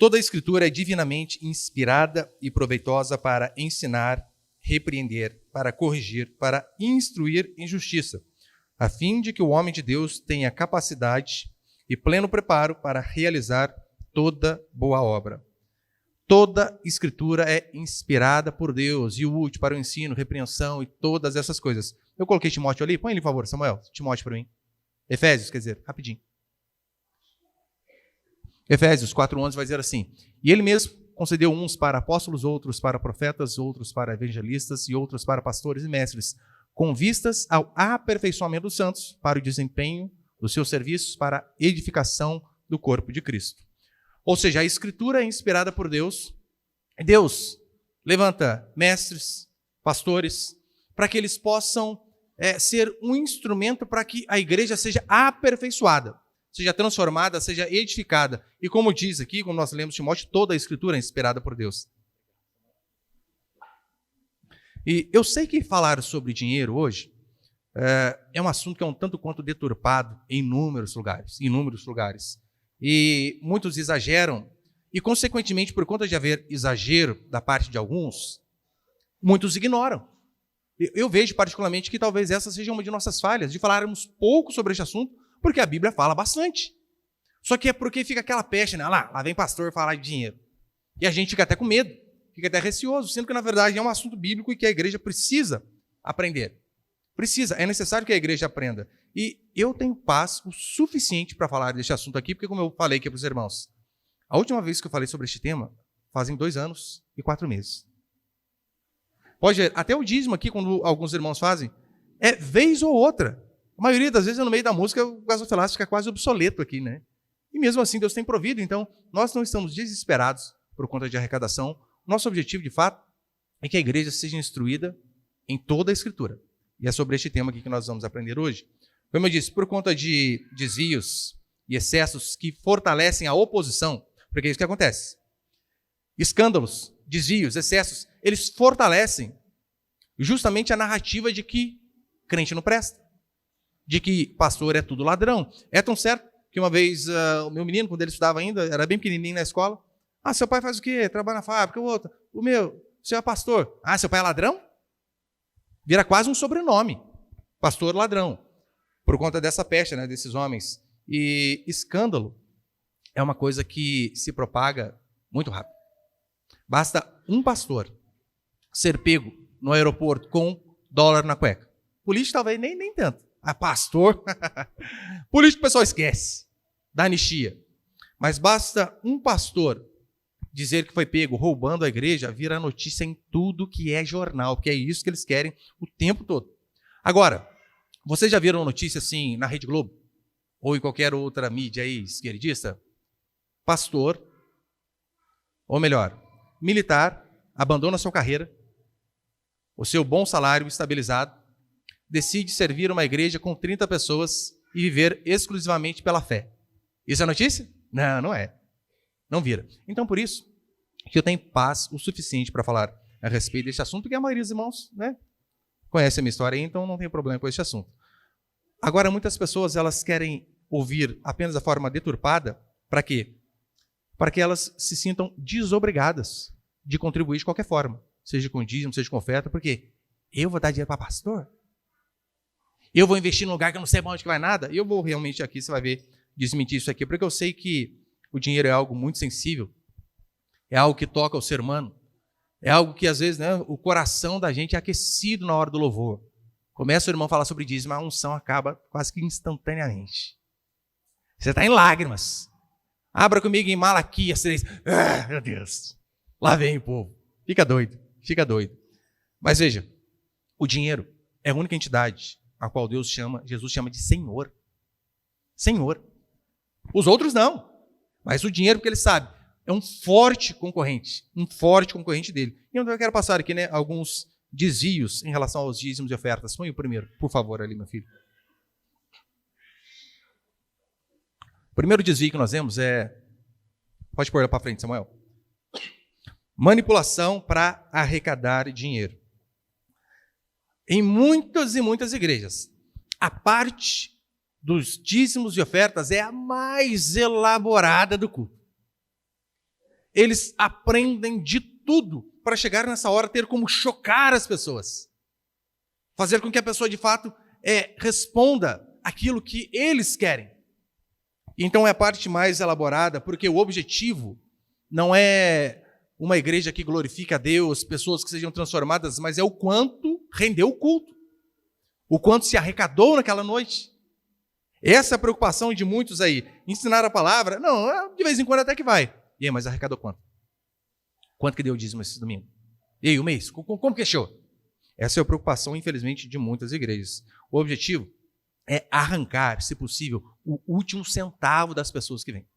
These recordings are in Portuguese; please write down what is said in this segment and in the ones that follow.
Toda a Escritura é divinamente inspirada e proveitosa para ensinar, repreender, para corrigir, para instruir em justiça, a fim de que o homem de Deus tenha capacidade e pleno preparo para realizar toda boa obra. Toda Escritura é inspirada por Deus e útil para o ensino, repreensão e todas essas coisas. Eu coloquei Timóteo ali, põe ele, por favor, Samuel, Timóteo para mim. Efésios, quer dizer, rapidinho. Efésios 4:11 vai dizer assim: e ele mesmo concedeu uns para apóstolos, outros para profetas, outros para evangelistas e outros para pastores e mestres, com vistas ao aperfeiçoamento dos santos, para o desempenho dos seus serviços, para a edificação do corpo de Cristo. Ou seja, a Escritura é inspirada por Deus. Deus levanta mestres, pastores, para que eles possam ser um instrumento para que a igreja seja aperfeiçoada, seja transformada, seja edificada. E como diz aqui, como nós lemos Timóteo, toda a Escritura é inspirada por Deus. E eu sei que falar sobre dinheiro hoje é um assunto que é um tanto quanto deturpado em inúmeros lugares. E muitos exageram, e consequentemente, por conta de haver exagero da parte de alguns, muitos ignoram. Eu vejo particularmente que talvez essa seja uma de nossas falhas, de falarmos pouco sobre este assunto, porque a Bíblia fala bastante. Só que é porque fica aquela peste, né? Lá vem pastor falar de dinheiro. E a gente fica até com medo, fica até receoso, sendo que na verdade é um assunto bíblico e que a igreja precisa aprender. É necessário que a igreja aprenda. E eu tenho paz o suficiente para falar deste assunto aqui, porque como eu falei aqui para os irmãos, a última vez que eu falei sobre este tema, fazem 2 anos e 4 meses. Pode ver, até o dízimo aqui, quando alguns irmãos fazem, é vez ou outra. A maioria das vezes, no meio da música, o gasofilácio fica quase obsoleto aqui, né? E mesmo assim, Deus tem provido, então nós não estamos desesperados por conta de arrecadação. Nosso objetivo, de fato, é que a igreja seja instruída em toda a Escritura. E é sobre este tema aqui que nós vamos aprender hoje. Como eu disse, por conta de desvios e excessos que fortalecem a oposição, porque é isso que acontece. Escândalos, desvios, excessos, eles fortalecem justamente a narrativa de que crente não presta, de que pastor é tudo ladrão. É tão certo que uma vez o meu menino, quando ele estudava ainda, era bem pequenininho na escola, seu pai faz o quê? Trabalha na fábrica, o outro. O seu é pastor. Seu pai é ladrão? Vira quase um sobrenome, pastor ladrão, por conta dessa peste, né, desses homens. E escândalo é uma coisa que se propaga muito rápido. Basta um pastor ser pego no aeroporto com dólar na cueca. Político talvez nem tanto. Pastor, político o pessoal esquece, dá anistia. Mas basta um pastor dizer que foi pego roubando a igreja, vira notícia em tudo que é jornal, porque é isso que eles querem o tempo todo. Agora, vocês já viram notícia assim na Rede Globo? Ou em qualquer outra mídia aí esquerdista? Pastor, ou melhor, militar, abandona sua carreira, o seu bom salário estabilizado, decide servir uma igreja com 30 pessoas e viver exclusivamente pela fé. Isso é notícia? Não, não é. Não vira. Então, por isso, que eu tenho paz o suficiente para falar a respeito deste assunto, porque a maioria dos irmãos, né, conhece a minha história aí, então não tem problema com este assunto. Agora, muitas pessoas, elas querem ouvir apenas da forma deturpada, para quê? Para que elas se sintam desobrigadas de contribuir de qualquer forma, seja com dízimo, seja com oferta, porque eu vou dar dinheiro para pastor? Eu vou investir num lugar que eu não sei para onde que vai nada? Eu vou realmente aqui, você vai ver, desmentir isso aqui, porque eu sei que o dinheiro é algo muito sensível, é algo que toca o ser humano, é algo que às vezes, né, o coração da gente é aquecido na hora do louvor. Começa o irmão a falar sobre dízimo, a unção acaba quase que instantaneamente. Você está em lágrimas. Abra comigo em Malaquias 3. Meu Deus, lá vem o povo. Fica doido. Mas veja, o dinheiro é a única entidade a qual Jesus chama de Senhor. Senhor. Os outros não. Mas o dinheiro, porque ele sabe, é um forte concorrente dele. E eu quero passar aqui, né, alguns desvios em relação aos dízimos e ofertas. Põe o primeiro, por favor, ali, meu filho. O primeiro desvio que nós vemos pode pôr ela para frente, Samuel. Manipulação para arrecadar dinheiro. Em muitas e muitas igrejas, a parte dos dízimos e ofertas é a mais elaborada do culto. Eles aprendem de tudo para chegar nessa hora, ter como chocar as pessoas. Fazer com que a pessoa, de fato, responda aquilo que eles querem. Então é a parte mais elaborada, porque o objetivo não é uma igreja que glorifique a Deus, pessoas que sejam transformadas, mas é o quanto rendeu o culto, o quanto se arrecadou naquela noite. Essa é a preocupação de muitos aí. Ensinar a palavra, não, de vez em quando até que vai. E aí, mas arrecadou quanto? Quanto que deu o dízimo esse domingo? E aí, o mês? Como que achou? Essa é a preocupação, infelizmente, de muitas igrejas. O objetivo é arrancar, se possível, o último centavo das pessoas que vêm.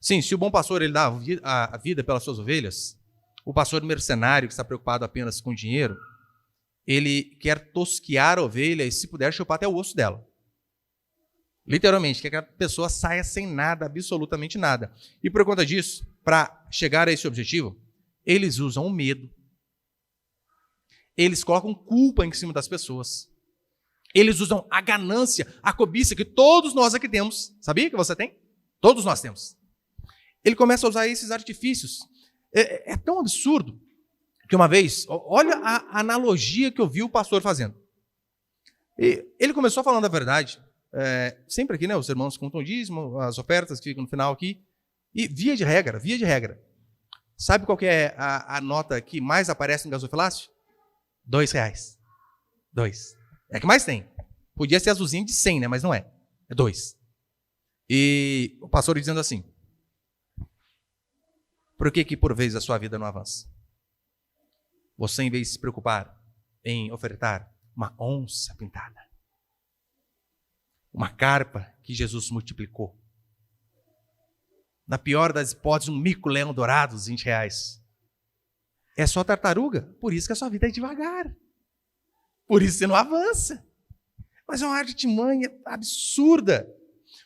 Sim, se o bom pastor ele dá a vida pelas suas ovelhas, o pastor mercenário que está preocupado apenas com dinheiro, ele quer tosquiar a ovelha e, se puder, chupar até o osso dela. Literalmente, quer que a pessoa saia sem nada, absolutamente nada. E por conta disso, para chegar a esse objetivo, eles usam o medo. Eles colocam culpa em cima das pessoas. Eles usam a ganância, a cobiça que todos nós aqui temos. Sabia que você tem? Todos nós temos. Ele começa a usar esses artifícios. É tão absurdo que uma vez, olha a analogia que eu vi o pastor fazendo. E ele começou falando a verdade. Sempre aqui, né, os irmãos contam o dízimo, as ofertas que ficam no final aqui. E via de regra, sabe qual que é a nota que mais aparece no gasofilácio? R$2. 2. É que mais tem. Podia ser azulzinha de 100, né? Mas não é. É 2. E o pastor dizendo assim: por que por vezes a sua vida não avança? Você, em vez de se preocupar em ofertar uma onça pintada, uma carpa que Jesus multiplicou, na pior das hipóteses, um mico-leão dourado, R$20. É só tartaruga, por isso que a sua vida é devagar. Por isso você não avança. Mas é uma artimanha absurda.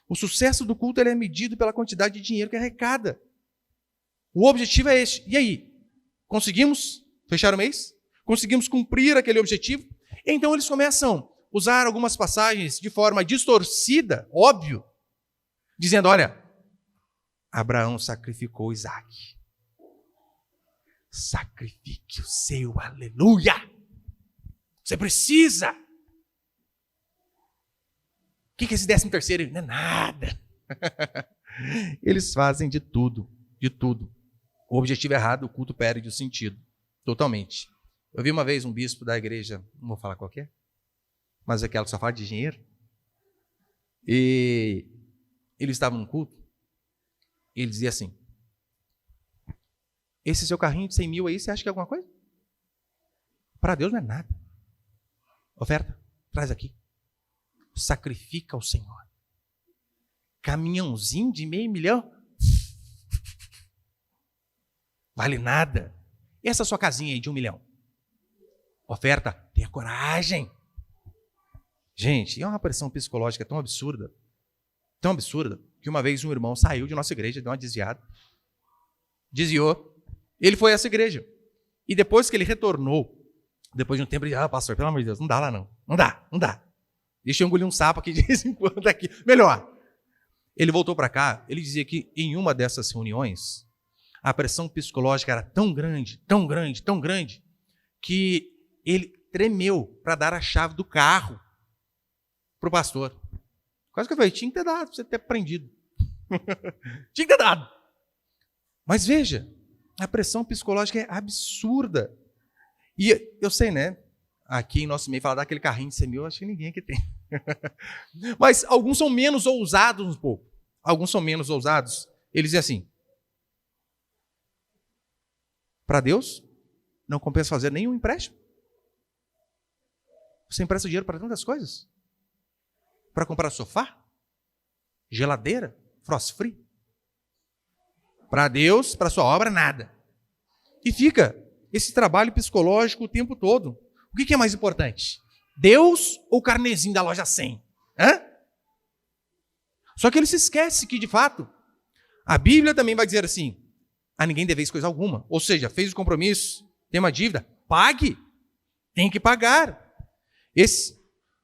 O sucesso do culto ele é medido pela quantidade de dinheiro que arrecada. O objetivo é este. E aí? Conseguimos fechar o mês? Conseguimos cumprir aquele objetivo? Então eles começam a usar algumas passagens de forma distorcida, óbvio, dizendo, olha, Abraão sacrificou Isaac. Sacrifique o seu, aleluia! Você precisa! O que é esse 13º? Não é nada. Eles fazem de tudo, de tudo. O objetivo é errado, o culto perde o sentido, totalmente. Eu vi uma vez um bispo da igreja, não vou falar qual que é, mas aquela que só fala de dinheiro, e ele estava num culto, e ele dizia assim, esse seu carrinho de 100 mil aí, você acha que é alguma coisa? Para Deus não é nada. Oferta, traz aqui. Sacrifica ao Senhor. Caminhãozinho de $500 mil? Vale nada. E essa sua casinha aí de 1 milhão? Oferta, tenha coragem. Gente, é uma pressão psicológica tão absurda, que uma vez um irmão saiu de nossa igreja, deu uma desviou. Ele foi a essa igreja. E depois que ele retornou, depois de um tempo, ele disse, pastor, pelo amor de Deus, não dá lá não. Não dá. Deixa eu engolir um sapo aqui de vez em quando aqui. Melhor. Ele voltou para cá, ele dizia que em uma dessas reuniões, a pressão psicológica era tão grande, que ele tremeu para dar a chave do carro para o pastor. Quase que eu falei, tinha que ter dado, para você ter aprendido. Tinha que ter dado. Mas veja, a pressão psicológica é absurda. E eu sei, né? Aqui em nosso meio, falar daquele carrinho de 100 mil, acho que ninguém aqui tem. Mas alguns são menos ousados um pouco. Eles dizem assim, para Deus, não compensa fazer nenhum empréstimo. Você empresta dinheiro para tantas coisas? Para comprar sofá? Geladeira? Frost free? Para Deus, para sua obra, nada. E fica esse trabalho psicológico o tempo todo. O que é mais importante? Deus ou o carnezinho da loja 100? Só que ele se esquece que, de fato, a Bíblia também vai dizer assim, a ninguém deveis coisa alguma. Ou seja, fez o compromisso, tem uma dívida, pague. Tem que pagar. Esse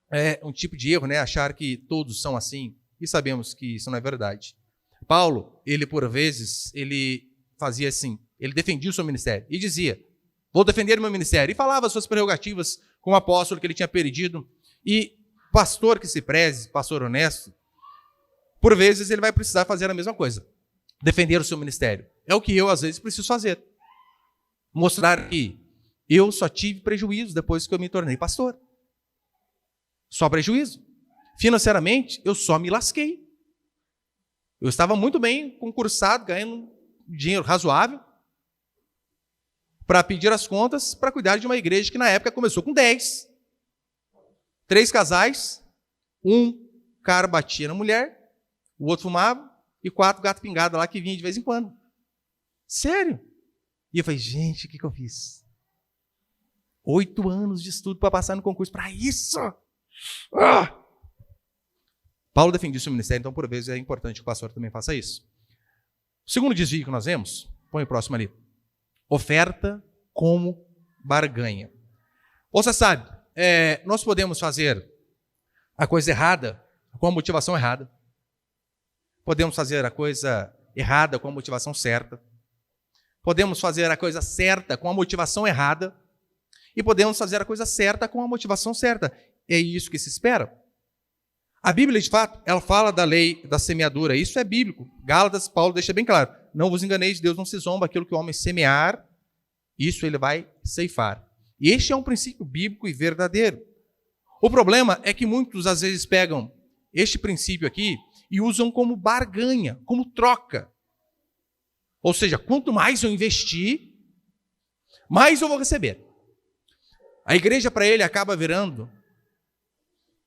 é um tipo de erro, né? Achar que todos são assim. E sabemos que isso não é verdade. Paulo, ele por vezes, ele fazia assim, ele defendia o seu ministério e dizia, vou defender o meu ministério. E falava as suas prerrogativas como apóstolo que ele tinha perdido. E pastor que se preze, pastor honesto, por vezes ele vai precisar fazer a mesma coisa. Defender o seu ministério. É o que eu, às vezes, preciso fazer. Mostrar que eu só tive prejuízo depois que eu me tornei pastor. Só prejuízo. Financeiramente, eu só me lasquei. Eu estava muito bem concursado, ganhando dinheiro razoável, para pedir as contas, para cuidar de uma igreja que na época começou com 10. 3 casais, um cara batia na mulher, o outro fumava, e 4 gatos pingados lá que vinha de vez em quando. Sério? E eu falei, gente, o que eu fiz? 8 anos de estudo para passar no concurso, para isso! Ah! Paulo defendia o seu ministério, então por vezes é importante que o pastor também faça isso. O segundo desvio que nós vemos, põe o próximo ali. Oferta como barganha. Você sabe, nós podemos fazer a coisa errada com a motivação errada. Podemos fazer a coisa errada com a motivação certa. Podemos fazer a coisa certa com a motivação errada. E podemos fazer a coisa certa com a motivação certa. É isso que se espera. A Bíblia, de fato, ela fala da lei da semeadura. Isso é bíblico. Gálatas, Paulo deixa bem claro. Não vos enganeis, Deus não se zomba. Aquilo que o homem semear, isso ele vai ceifar. E este é um princípio bíblico e verdadeiro. O problema é que muitos, às vezes, pegam este princípio aqui e usam como barganha, como troca. Ou seja, quanto mais eu investir, mais eu vou receber. A igreja, para ele, acaba virando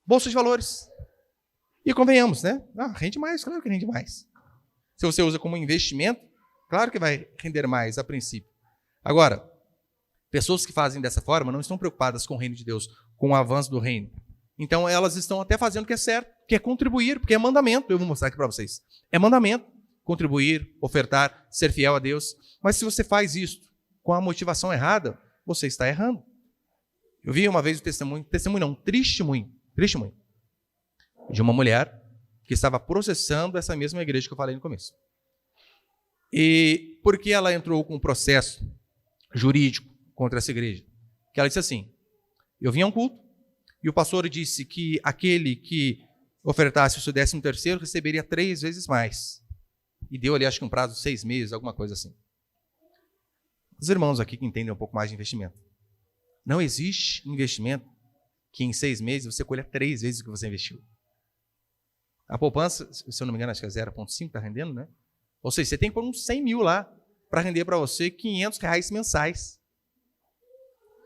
bolsa de valores. E convenhamos, né? Rende mais, claro que rende mais. Se você usa como investimento, claro que vai render mais a princípio. Agora, pessoas que fazem dessa forma não estão preocupadas com o reino de Deus, com o avanço do reino. Então, elas estão até fazendo o que é certo, que é contribuir, porque é mandamento. Eu vou mostrar aqui para vocês. É mandamento. Contribuir, ofertar, ser fiel a Deus. Mas se você faz isso com a motivação errada, você está errando. Eu vi uma vez um testemunho, de uma mulher que estava processando essa mesma igreja que eu falei no começo. E por que ela entrou com um processo jurídico contra essa igreja? Que ela disse assim, eu vim a um culto e o pastor disse que aquele que ofertasse o seu 13º receberia 3 vezes mais. E deu ali, acho que um prazo de 6 meses, alguma coisa assim. Os irmãos aqui que entendem um pouco mais de investimento. Não existe investimento que em 6 meses você colha 3 vezes o que você investiu. A poupança, se eu não me engano, acho que é 0,5, está rendendo, né? Ou seja, você tem que pôr uns 100 mil lá para render para você R$500 mensais.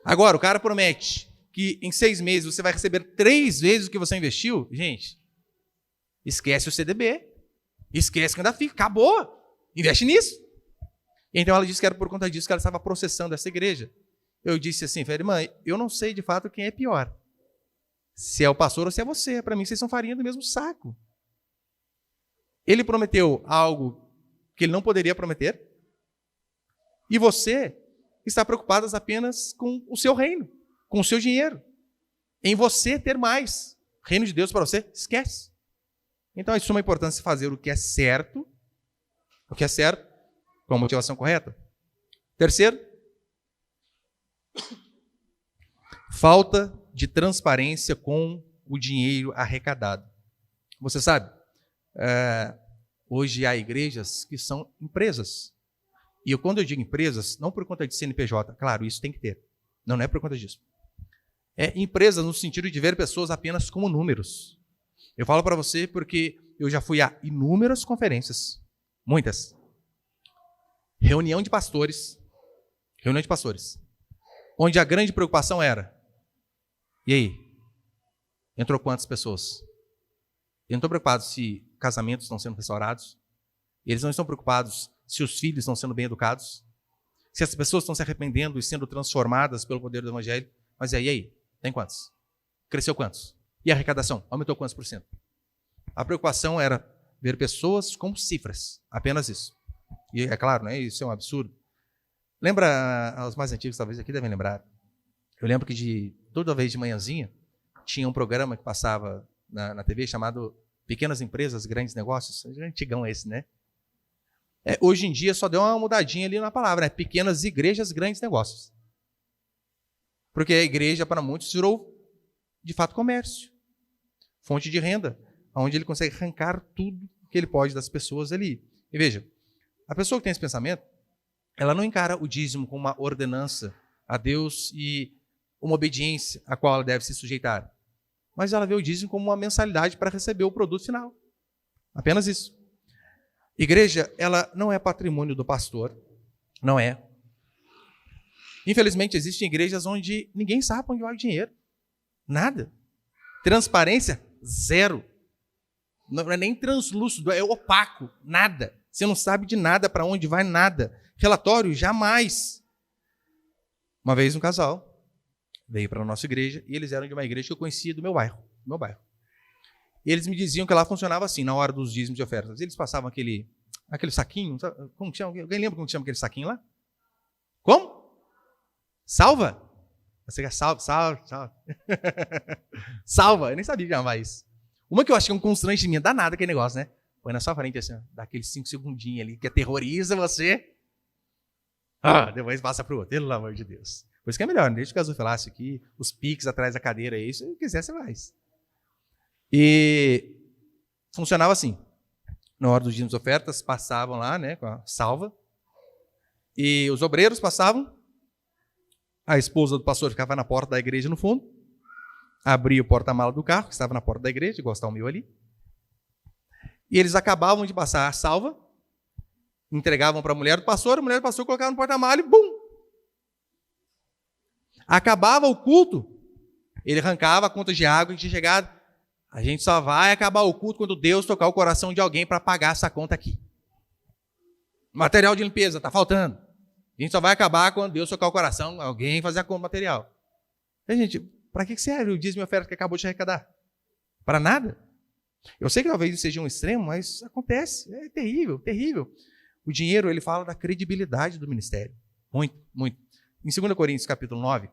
Agora, o cara promete que em 6 meses você vai receber 3 vezes o que você investiu. Gente, esquece o CDB. Esquece que ainda fica. Acabou. Investe nisso. Então ela disse que era por conta disso que ela estava processando essa igreja. Eu disse assim, irmã, eu não sei de fato quem é pior. Se é o pastor ou se é você. Para mim, vocês são farinha do mesmo saco. Ele prometeu algo que ele não poderia prometer. E você está preocupado apenas com o seu reino, com o seu dinheiro. Em você ter mais. Reino de Deus para você, esquece. Então, é de suma importância fazer o que é certo, com a motivação correta. Terceiro, falta de transparência com o dinheiro arrecadado. Você sabe, hoje há igrejas que são empresas. E quando eu digo empresas, não por conta de CNPJ, claro, isso tem que ter. Não é por conta disso. É empresas no sentido de ver pessoas apenas como números. Eu falo para você porque eu já fui a inúmeras conferências, muitas. Reunião de pastores, onde a grande preocupação era, e aí? Entrou quantas pessoas? Eles não estão preocupados se casamentos estão sendo restaurados. Eles não estão preocupados se os filhos estão sendo bem educados. Se as pessoas estão se arrependendo e sendo transformadas pelo poder do Evangelho. Mas e aí? Tem quantos? Cresceu quantos? E a arrecadação? Aumentou quantos por cento? A preocupação era ver pessoas como cifras. Apenas isso. E é claro, né? Isso é um absurdo. Lembra, os mais antigos talvez aqui devem lembrar. Eu lembro que toda vez de manhãzinha tinha um programa que passava na TV chamado Pequenas Empresas, Grandes Negócios. Antigão esse, né? Hoje em dia só deu uma mudadinha ali na palavra, né? Pequenas igrejas, grandes negócios. Porque a igreja, para muitos, virou, de fato, comércio. Fonte de renda, onde ele consegue arrancar tudo que ele pode das pessoas ali. E veja, a pessoa que tem esse pensamento, ela não encara o dízimo como uma ordenança a Deus e uma obediência a qual ela deve se sujeitar. Mas ela vê o dízimo como uma mensalidade para receber o produto final. Apenas isso. Igreja, ela não é patrimônio do pastor. Não é. Infelizmente, existem igrejas onde ninguém sabe para onde vai o dinheiro. Nada. Transparência, zero. Não é nem translúcido, é opaco. Nada. Você não sabe de nada, para onde vai, nada. Relatório, jamais. Uma vez um casal veio para a nossa igreja e eles eram de uma igreja que eu conhecia do meu bairro. E eles me diziam que lá funcionava assim, na hora dos dízimos de ofertas. Eles passavam aquele saquinho, sabe? Como chama? Alguém lembra como chama aquele saquinho lá? Como? Salva? Você quer salva. Salva, eu nem sabia que chamava isso. Uma que eu acho que é um constrangimento danado aquele negócio, né? Põe na sua frente assim, dá aqueles 5 segundinhos ali que aterroriza você. Depois passa para o outro, pelo amor de Deus. Por isso que é melhor, deixa o gasofilácio aqui, os piques atrás da cadeira aí, se quiser você faz. E funcionava assim. Na hora dos dízimos de ofertas, passavam lá, né, com a salva. E os obreiros passavam. A esposa do pastor ficava na porta da igreja no fundo. Abria o porta-mala do carro, que estava na porta da igreja, igual está o meu ali. E eles acabavam de passar a salva, entregavam para a mulher do pastor colocava no porta-mala e bum! Acabava o culto, ele arrancava a conta de água que tinha chegado. A gente só vai acabar o culto quando Deus tocar o coração de alguém para pagar essa conta aqui. Material de limpeza, está faltando. A gente só vai acabar quando Deus tocar o coração, alguém fazer a conta material. E, gente, para que serve o dízimo e oferta que acabou de arrecadar? Para nada. Eu sei que talvez isso seja um extremo, mas acontece. É terrível, terrível. O dinheiro, ele fala da credibilidade do ministério. Muito, muito. Em 2 Coríntios, capítulo 9,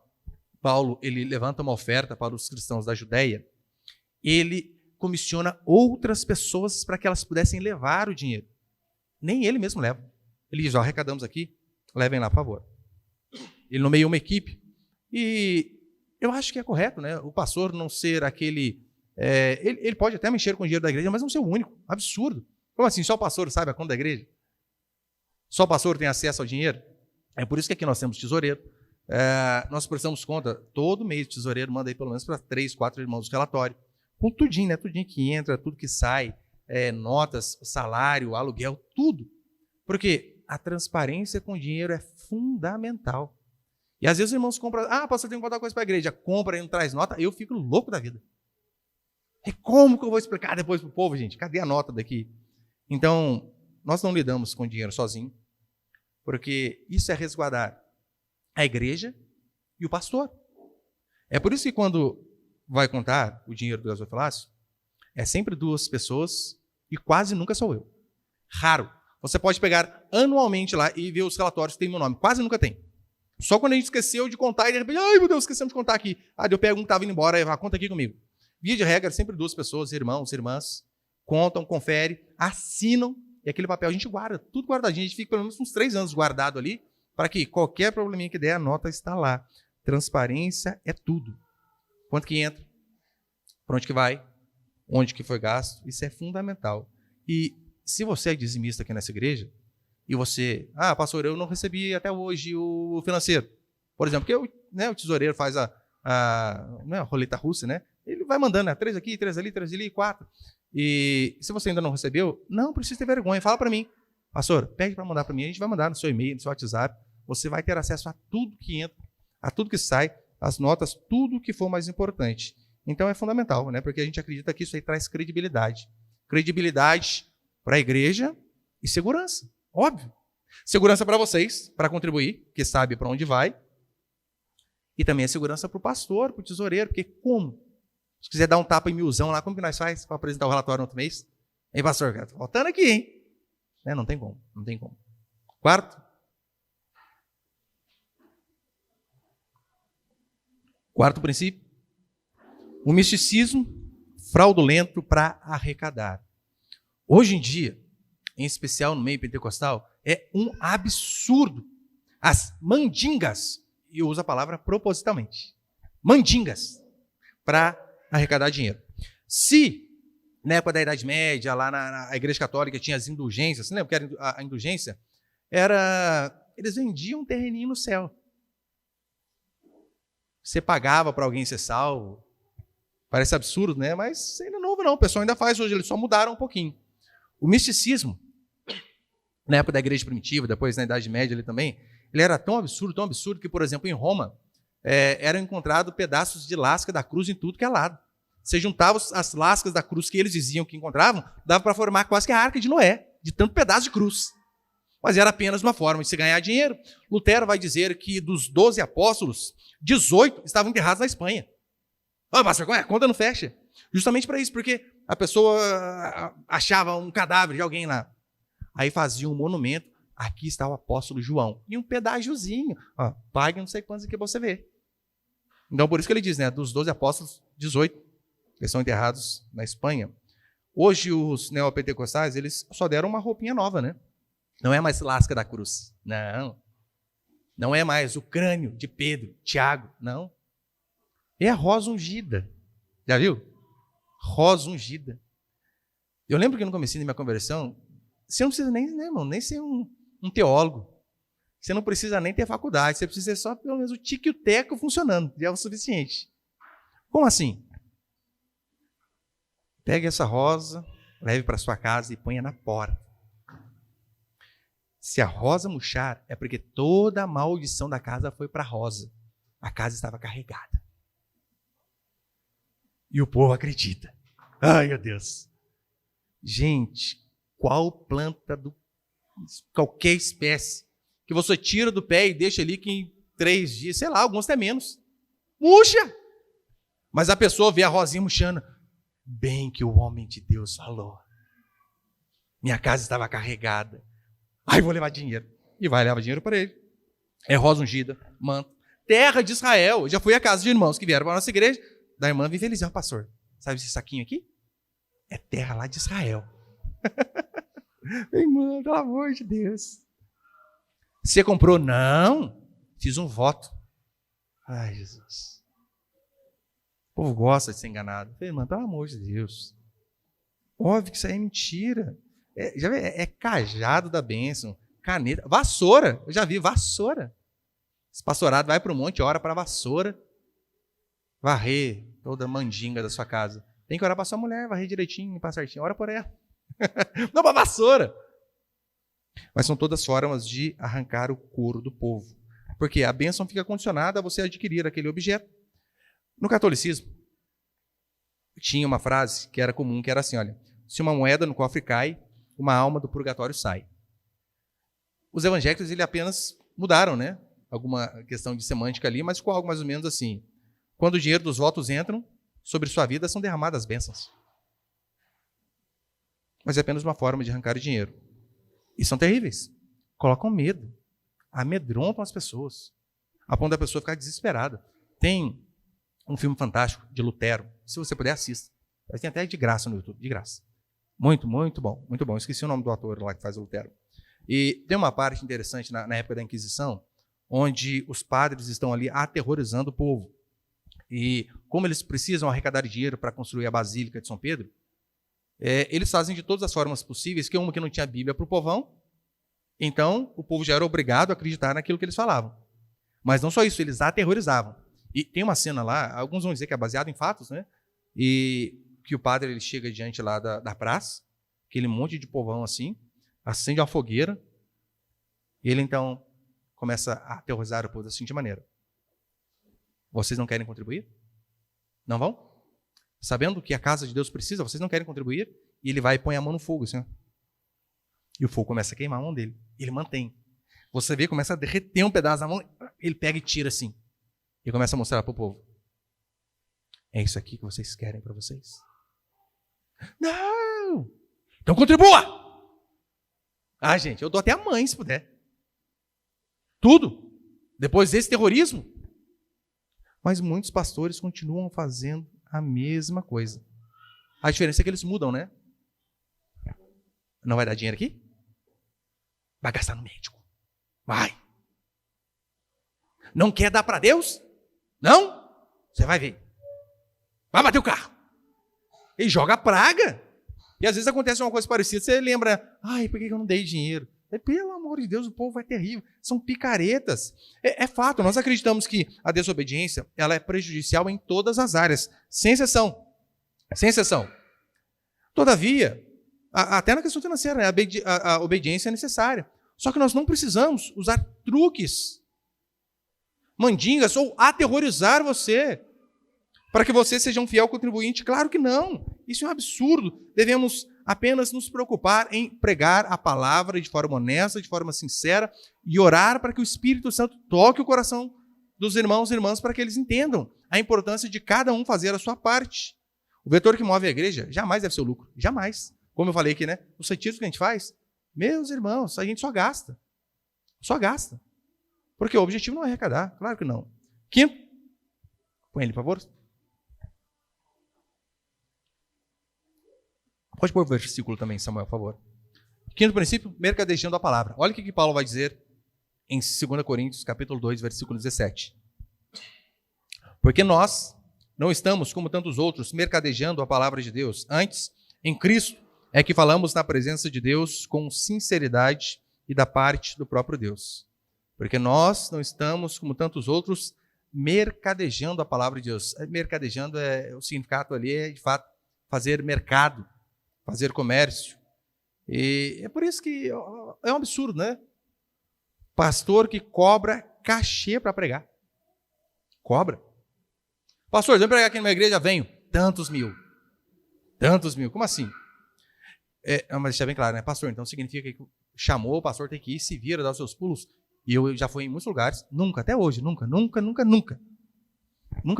Paulo, ele levanta uma oferta para os cristãos da Judéia. Ele comissiona outras pessoas para que elas pudessem levar o dinheiro. Nem ele mesmo leva. Ele diz, arrecadamos aqui, levem lá, por favor. Ele nomeia uma equipe. E eu acho que é correto, né? O pastor não ser aquele... ele pode até mexer com o dinheiro da igreja, mas não ser o único. Absurdo. Como assim? Só o pastor sabe a conta da igreja? Só o pastor tem acesso ao dinheiro? É por isso que aqui nós temos tesoureiro. Nós prestamos conta, todo mês o tesoureiro manda aí pelo menos para 3, 4 irmãos o relatório. Com tudinho, né? Tudinho que entra, tudo que sai, notas, salário, aluguel, tudo. Porque a transparência com o dinheiro é fundamental. E às vezes os irmãos compram, pastor, tem que contar coisa para a igreja, compra e não traz nota, eu fico louco da vida. E como que eu vou explicar depois para o povo, gente? Cadê a nota daqui? Então, nós não lidamos com dinheiro sozinho, porque isso é resguardar a igreja e o pastor. É por isso que quando vai contar o dinheiro do gasofilácio, é sempre 2 pessoas e quase nunca sou eu. Raro. Você pode pegar anualmente lá e ver os relatórios que tem meu nome. Quase nunca tem. Só quando a gente esqueceu de contar e de repente, ai meu Deus, esquecemos de contar aqui. Eu pego um que estava indo embora e conta aqui comigo. Via de regra, sempre 2 pessoas, irmãos, irmãs, contam, conferem, assinam e aquele papel a gente guarda, tudo guardadinho. A gente fica pelo menos uns 3 anos guardado ali para que qualquer probleminha que der, a nota está lá. Transparência é tudo. Quanto que entra? Para onde que vai? Onde que foi gasto? Isso é fundamental. E se você é dizimista aqui nessa igreja, e você, pastor, eu não recebi até hoje o financeiro. Por exemplo, porque o tesoureiro faz a roleta russa, né? Ele vai mandando, 3 aqui, 3 ali, 4. E se você ainda não recebeu, não precisa ter vergonha, fala para mim. Pastor, pede para mandar para mim, a gente vai mandar no seu e-mail, no seu WhatsApp. Você vai ter acesso a tudo que entra, a tudo que sai, as notas, tudo que for mais importante. Então é fundamental, né? Porque a gente acredita que isso aí traz credibilidade. Credibilidade para a igreja e segurança, óbvio. Segurança para vocês, para contribuir, que sabe para onde vai. E também a segurança para o pastor, para o tesoureiro, porque como? Se quiser dar um tapa em milzão lá, como que nós faz para apresentar o relatório no outro mês? Ei, pastor, tá faltando aqui, hein? Não tem como, não tem como. Quarto princípio, o misticismo fraudulento para arrecadar. Hoje em dia, em especial no meio pentecostal, é um absurdo. As mandingas, e eu uso a palavra propositalmente, mandingas, para arrecadar dinheiro. Se, na época da Idade Média, lá na Igreja Católica tinha as indulgências, você lembra que era a indulgência? Eles vendiam um terreninho no céu. Você pagava para alguém ser salvo. Parece absurdo, né? Mas ainda não é novo, não. O pessoal ainda faz hoje, eles só mudaram um pouquinho. O misticismo, na época da igreja primitiva, depois na Idade Média ali também, ele era tão absurdo, que, por exemplo, em Roma, eram encontrados pedaços de lasca da cruz em tudo que é lado. Você juntava as lascas da cruz que eles diziam que encontravam, dava para formar quase que a Arca de Noé, de tanto pedaço de cruz. Mas era apenas uma forma de se ganhar dinheiro. Lutero vai dizer que dos 12 apóstolos, 18 estavam enterrados na Espanha. Pastor, a conta não fecha. Justamente para isso, porque a pessoa achava um cadáver de alguém lá. Aí fazia um monumento. Aqui está o apóstolo João. E um pedágiozinho. Pague não sei quantos que você vê. Então, por isso que ele diz, né? Dos 12 apóstolos, 18. Eles são enterrados na Espanha. Hoje, os neopentecostais, eles só deram uma roupinha nova, né? Não é mais lasca da cruz. Não. Não é mais o crânio de Pedro, Tiago. Não. É a rosa ungida. Já viu? Rosa ungida. Eu lembro que no começo da minha conversão, você não precisa nem, né, irmão, nem ser um teólogo. Você não precisa nem ter faculdade. Você precisa ser só pelo menos o tique e o teco funcionando. Já é o suficiente. Como assim? Pegue essa rosa, leve para sua casa e ponha na porta. Se a rosa murchar, é porque toda a maldição da casa foi para a rosa. A casa estava carregada. E o povo acredita. Ai, meu Deus. Gente, qual planta, qualquer espécie, que você tira do pé e deixa ali que em 3 dias, sei lá, alguns até menos, murcha. Mas a pessoa vê a rosinha murchando. Bem que o homem de Deus falou. Minha casa estava carregada. Ai, vou levar dinheiro. E vai levar dinheiro para ele. É rosa ungida, manto. Terra de Israel. Eu já fui à casa de irmãos que vieram para a nossa igreja. Da irmã vem feliz, pastor. Sabe esse saquinho aqui? É terra lá de Israel. Irmã, pelo amor de Deus. Você comprou? Não. Fiz um voto. Ai, Jesus. O povo gosta de ser enganado. Irmã, pelo amor de Deus. Óbvio que isso aí é mentira. Já vê, é cajado da bênção, caneta, vassoura. Eu já vi vassoura. Esse pastorado vai para o monte, ora para a vassoura, varrer toda a mandinga da sua casa. Tem que orar para sua mulher, varrer direitinho, limpar certinho. Ora por ela. Não para a vassoura. Mas são todas formas de arrancar o couro do povo. Porque a bênção fica condicionada a você adquirir aquele objeto. No catolicismo, tinha uma frase que era comum, que era assim, olha, se uma moeda no cofre cai, uma alma do purgatório sai. Os evangélicos, eles apenas mudaram, né? Alguma questão de semântica ali, mas ficou algo mais ou menos assim. Quando o dinheiro dos votos entram, sobre sua vida são derramadas bênçãos. Mas é apenas uma forma de arrancar o dinheiro. E são terríveis. Colocam medo. Amedrontam as pessoas. A ponto da pessoa ficar desesperada. Tem um filme fantástico de Lutero. Se você puder, assista. Mas tem até de graça no YouTube, de graça. Muito, muito bom, muito bom. Esqueci o nome do ator lá que faz o Lutero. E tem uma parte interessante na época da Inquisição, onde os padres estão ali aterrorizando o povo. E como eles precisam arrecadar dinheiro para construir a Basílica de São Pedro, eles fazem de todas as formas possíveis, que uma que não tinha Bíblia para o povão, então o povo já era obrigado a acreditar naquilo que eles falavam. Mas não só isso, eles aterrorizavam. E tem uma cena lá, alguns vão dizer que é baseado em fatos, né? E que o padre ele chega diante lá da praça, aquele monte de povão assim, acende uma fogueira, e ele então começa a aterrorizar o povo da seguinte maneira: vocês não querem contribuir? Não vão? Sabendo que a casa de Deus precisa, vocês não querem contribuir? E ele vai e põe a mão no fogo, assim, ó. E o fogo começa a queimar a mão dele. Ele mantém. Você vê, começa a derreter um pedaço da mão, ele pega e tira assim. E começa a mostrar para o povo: é isso aqui que vocês querem para vocês? Não! Então contribua! Ah, gente, eu dou até a mãe, se puder. Tudo. Depois desse terrorismo. Mas muitos pastores continuam fazendo a mesma coisa. A diferença é que eles mudam, né? Não vai dar dinheiro aqui? Vai gastar no médico. Vai. Não quer dar para Deus? Não? Você vai ver. Vai bater o carro. E joga praga. E às vezes acontece uma coisa parecida. Você lembra, ai, por que eu não dei dinheiro? Pelo amor de Deus, o povo é terrível. São picaretas. É fato, nós acreditamos que a desobediência ela é prejudicial em todas as áreas, sem exceção. Sem exceção. Todavia, até na questão financeira, né, a obediência é necessária. Só que nós não precisamos usar truques, mandingas ou aterrorizar você para que você seja um fiel contribuinte. Claro que não. Isso é um absurdo. Devemos apenas nos preocupar em pregar a palavra de forma honesta, de forma sincera e orar para que o Espírito Santo toque o coração dos irmãos e irmãs para que eles entendam a importância de cada um fazer a sua parte. O vetor que move a igreja jamais deve ser o lucro. Jamais. Como eu falei aqui, né? Os retiros que a gente faz, meus irmãos, a gente só gasta. Só gasta. Porque o objetivo não é arrecadar. Claro que não. Quinto. Põe ele, por favor. Pode pôr o versículo também, Samuel, por favor. Quinto princípio, mercadejando a palavra. Olha o que Paulo vai dizer em 2 Coríntios, capítulo 2, versículo 17. Porque nós não estamos, como tantos outros, mercadejando a palavra de Deus. Antes, em Cristo, é que falamos na presença de Deus com sinceridade e da parte do próprio Deus. Porque nós não estamos, como tantos outros, mercadejando a palavra de Deus. Mercadejando, o significado ali é, de fato, fazer mercado, fazer comércio. E é por isso que é um absurdo, né? Pastor que cobra cachê para pregar. Cobra. Pastor, vem pregar aqui na minha igreja? Venho. Tantos mil. Tantos mil. Como assim? Mas deixar bem claro, né? Pastor, então significa que chamou, o pastor tem que ir, se vira, dar os seus pulos. E eu já fui em muitos lugares, nunca, até hoje, nunca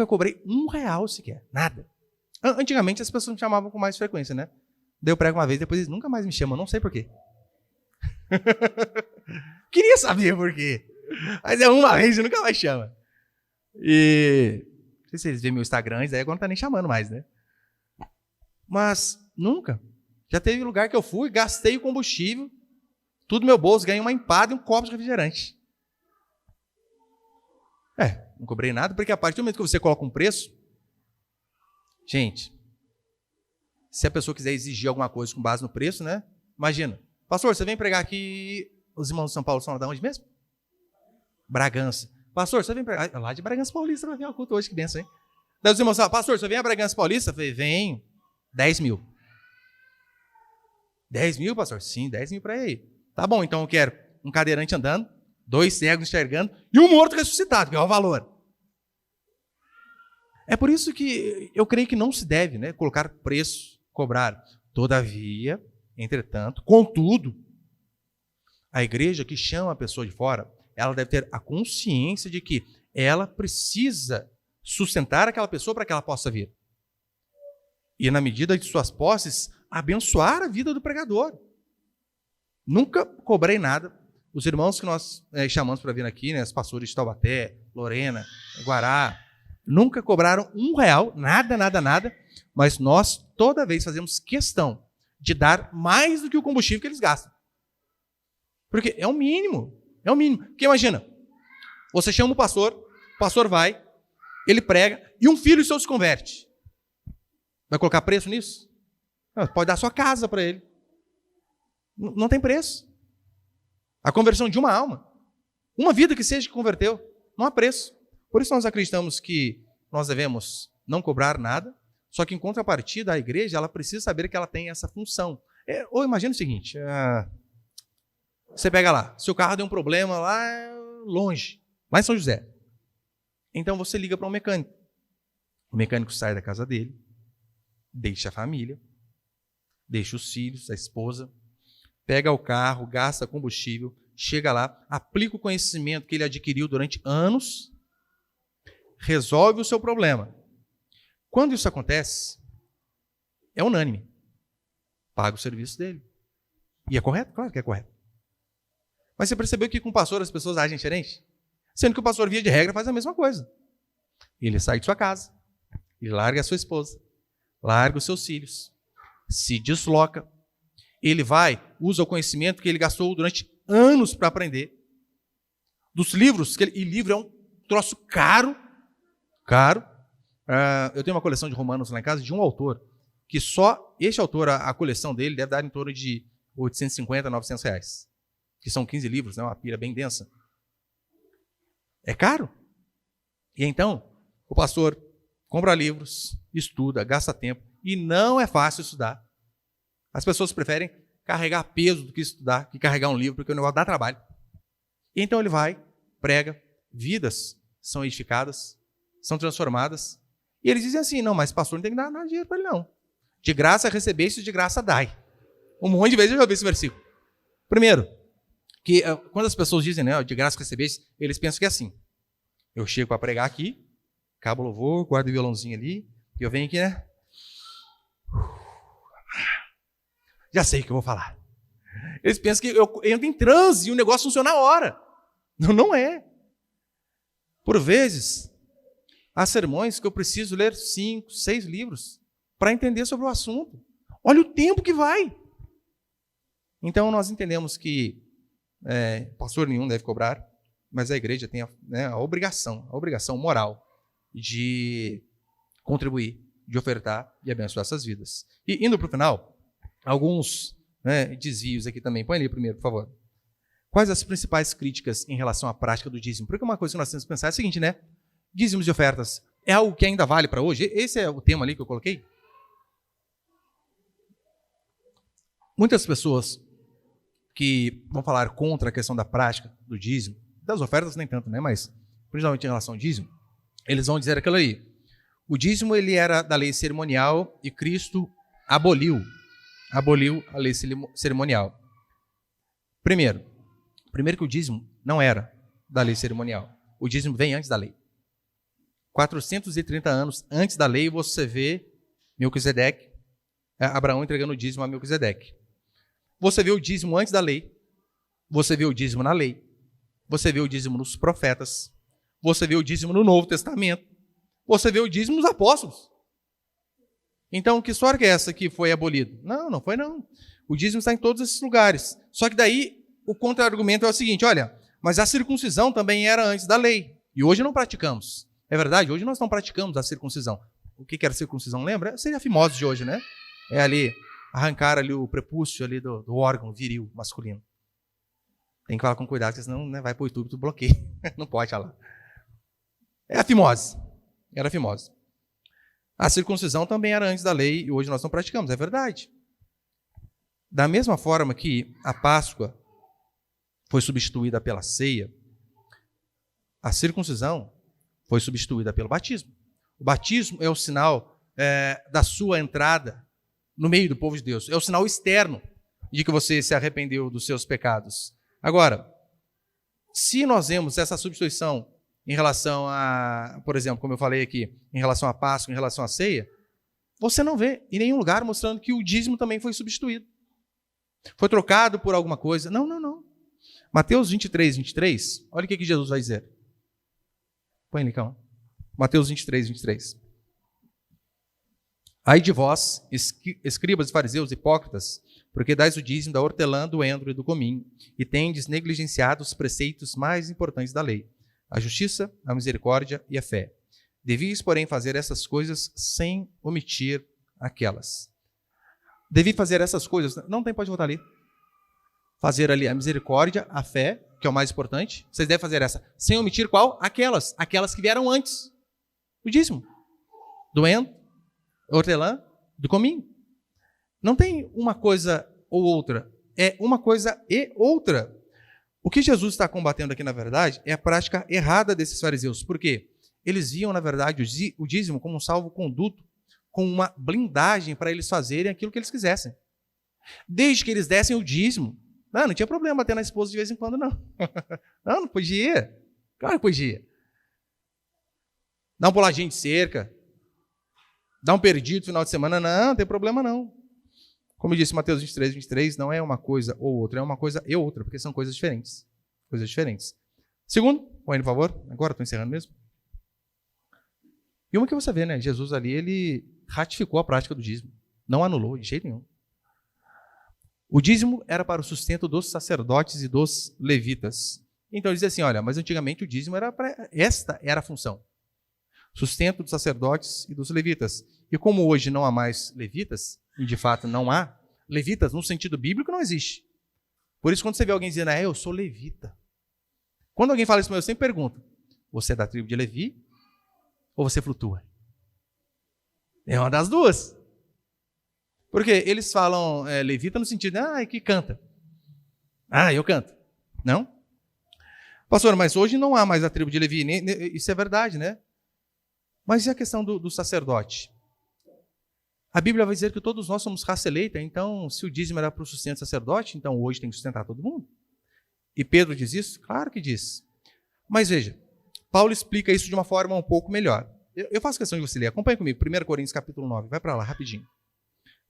cobrei R$1 sequer, nada. Antigamente as pessoas me chamavam com mais frequência, né? Daí eu prego uma vez, depois eles nunca mais me chamam, não sei por quê. Queria saber por quê. Mas é uma vez e nunca mais chama. E não sei se vocês veem meu Instagram, daí agora não tá nem chamando mais, né? Mas nunca. Já teve lugar que eu fui, gastei o combustível, tudo no meu bolso, ganhei uma empada e um copo de refrigerante. Não cobrei nada, porque a partir do momento que você coloca um preço, gente, se a pessoa quiser exigir alguma coisa com base no preço, né? Imagina, pastor, você vem pregar aqui, os irmãos de São Paulo são lá de onde mesmo? Bragança. Pastor, você vem pregar, lá de Bragança Paulista, vai vir uma culto hoje, que benção, hein? Daí os irmãos falam, pastor, você vem a Bragança Paulista? Eu falei, venho, 10 mil. 10 mil, pastor? Sim, 10 mil para aí. Tá bom, então eu quero um cadeirante andando, 2 cegos enxergando e um morto ressuscitado, que é o valor. É por isso que eu creio que não se deve, né, colocar preço, cobrar. Todavia, entretanto, contudo, a igreja que chama a pessoa de fora, ela deve ter a consciência de que ela precisa sustentar aquela pessoa para que ela possa vir. E, na medida de suas posses, abençoar a vida do pregador. Nunca cobrei nada. Os irmãos que nós chamamos para vir aqui, né, os pastores de Taubaté, Lorena, Guará, nunca cobraram R$1, nada, mas nós toda vez fazemos questão de dar mais do que o combustível que eles gastam. Porque é o mínimo. Porque imagina, você chama o pastor vai, ele prega e um filho seu se converte. Vai colocar preço nisso? Não, pode dar sua casa para ele. Não tem preço. A conversão de uma alma, uma vida que seja que converteu, não há preço. Por isso nós acreditamos que nós devemos não cobrar nada, só que em contrapartida a igreja ela precisa saber que ela tem essa função. Ou imagina o seguinte, você pega lá, seu carro deu um problema lá longe, lá em São José. Então você liga para um mecânico. O mecânico sai da casa dele, deixa a família, deixa os filhos, a esposa, pega o carro, gasta combustível, chega lá, aplica o conhecimento que ele adquiriu durante anos, resolve o seu problema. Quando isso acontece, é unânime. Paga o serviço dele. E é correto? Claro que é correto. Mas você percebeu que com o pastor as pessoas agem diferente? Sendo que o pastor, via de regra, faz a mesma coisa. Ele sai de sua casa, ele larga a sua esposa, larga os seus filhos, se desloca, ele vai, usa o conhecimento que ele gastou durante anos para aprender. Dos livros, e livro é um troço caro. Eu tenho uma coleção de romanos lá em casa de um autor, que só este autor, a coleção dele, deve dar em torno de 850, 900 reais. Que são 15 livros, né? Uma pilha bem densa. É caro. E então, o pastor compra livros, estuda, gasta tempo, e não é fácil estudar. As pessoas preferem carregar peso do que estudar, que carregar um livro, porque o negócio dá trabalho. E então ele vai, prega, vidas são edificadas, são transformadas, e eles dizem assim, não, mas pastor não tem que dar nada de dinheiro para ele não. De graça recebeste, de graça dai. Um monte de vezes eu já vi esse versículo. Primeiro, que quando as pessoas dizem, né, de graça recebeste, eles pensam que é assim. Eu chego para pregar aqui, cabo louvor, guardo o violãozinho ali, e eu venho aqui, né? Já sei o que eu vou falar. Eles pensam que eu entro em transe e o negócio funciona na hora. Não é. Por vezes, há sermões que eu preciso ler 5, 6 livros para entender sobre o assunto. Olha o tempo que vai. Então, nós entendemos que pastor nenhum deve cobrar, mas a igreja tem a obrigação moral de contribuir, de ofertar e abençoar essas vidas. E indo para o final, alguns desvios aqui também. Põe ali primeiro, por favor. Quais as principais críticas em relação à prática do dízimo? Porque uma coisa que nós temos que pensar é a seguinte, né? Dízimos e ofertas é algo que ainda vale para hoje? Esse é o tema ali que eu coloquei? Muitas pessoas que vão falar contra a questão da prática do dízimo, das ofertas nem tanto, né? Mas principalmente em relação ao dízimo, eles vão dizer aquilo aí. O dízimo ele era da lei cerimonial e Cristo aboliu a lei cerimonial. Primeiro que o dízimo não era da lei cerimonial. O dízimo vem antes da lei. 430 anos antes da lei, você vê Melquisedeque, Abraão entregando o dízimo a Melquisedeque. Você vê o dízimo antes da lei. Você vê o dízimo na lei. Você vê o dízimo nos profetas. Você vê o dízimo no Novo Testamento. Você vê o dízimo nos apóstolos. Então, que história que é essa que foi abolido? Não foi não. O dízimo está em todos esses lugares. Só que daí, o contra-argumento é o seguinte, olha, mas a circuncisão também era antes da lei. E hoje não praticamos. É verdade, hoje nós não praticamos a circuncisão. O que era circuncisão, lembra? Seria a fimose de hoje, né? É ali, arrancar ali o prepúcio ali do órgão viril masculino. Tem que falar com cuidado, porque senão vai para o YouTube, tu bloqueia. Não pode falar. É a fimose. Era a fimose. A circuncisão também era antes da lei e hoje nós não praticamos, é verdade. Da mesma forma que a Páscoa foi substituída pela ceia, a circuncisão foi substituída pelo batismo. O batismo é o sinal da sua entrada no meio do povo de Deus. É o sinal externo de que você se arrependeu dos seus pecados. Agora, se nós vemos essa substituição em relação a, por exemplo, como eu falei aqui, em relação à Páscoa, em relação à ceia, você não vê em nenhum lugar mostrando que o dízimo também foi substituído. Foi trocado por alguma coisa. Não. Mateus 23, 23, olha o que Jesus vai dizer. Põe, Nicão. Mateus 23, 23. Ai de vós, escribas e fariseus hipócritas, porque dais o dízimo da hortelã, do endro e do cominho, e tendes negligenciado os preceitos mais importantes da lei, a justiça, a misericórdia e a fé. Devias, porém, fazer essas coisas sem omitir aquelas. Devi fazer essas coisas, não tem, pode voltar ali. Fazer ali a misericórdia, a fé, que é o mais importante. Vocês devem fazer essa, sem omitir qual? Aquelas que vieram antes. O dízimo. Do endro, hortelã, do cominho. Não tem uma coisa ou outra, é uma coisa e outra. O que Jesus está combatendo aqui, na verdade, é a prática errada desses fariseus. Por quê? Eles viam, na verdade, o dízimo como um salvo-conduto, com uma blindagem para eles fazerem aquilo que eles quisessem. Desde que eles dessem o dízimo, não tinha problema bater na esposa de vez em quando, não. Não podia. Claro que podia. Dá um puladinho de cerca, dá um perdido no final de semana, não tem problema não. Como eu disse, Mateus 23, 23, não é uma coisa ou outra, é uma coisa e outra, porque são coisas diferentes. Coisas diferentes. Segundo, põe por favor, agora estou encerrando mesmo. E uma que você vê, né? Jesus ali, ele ratificou a prática do dízimo. Não anulou de jeito nenhum. O dízimo era para o sustento dos sacerdotes e dos levitas. Então ele dizia assim, olha, mas antigamente o dízimo era para... Esta era a função. Sustento dos sacerdotes e dos levitas. E como hoje não há mais levitas, e de fato não há, levitas no sentido bíblico não existe. Por isso quando você vê alguém dizendo, eu sou levita. Quando alguém fala isso, eu sempre pergunto, você é da tribo de Levi ou você flutua? É uma das duas. Porque eles falam levita no sentido, que canta. Eu canto. Não? Pastor, mas hoje não há mais a tribo de Levi. Isso é verdade, né? Mas e a questão do sacerdote? A Bíblia vai dizer que todos nós somos raça eleita, então se o dízimo era para o sustento do sacerdote, então hoje tem que sustentar todo mundo. E Pedro diz isso? Claro que diz. Mas veja, Paulo explica isso de uma forma um pouco melhor. Eu faço questão de você ler. Acompanhe comigo. 1 Coríntios capítulo 9. Vai para lá, rapidinho.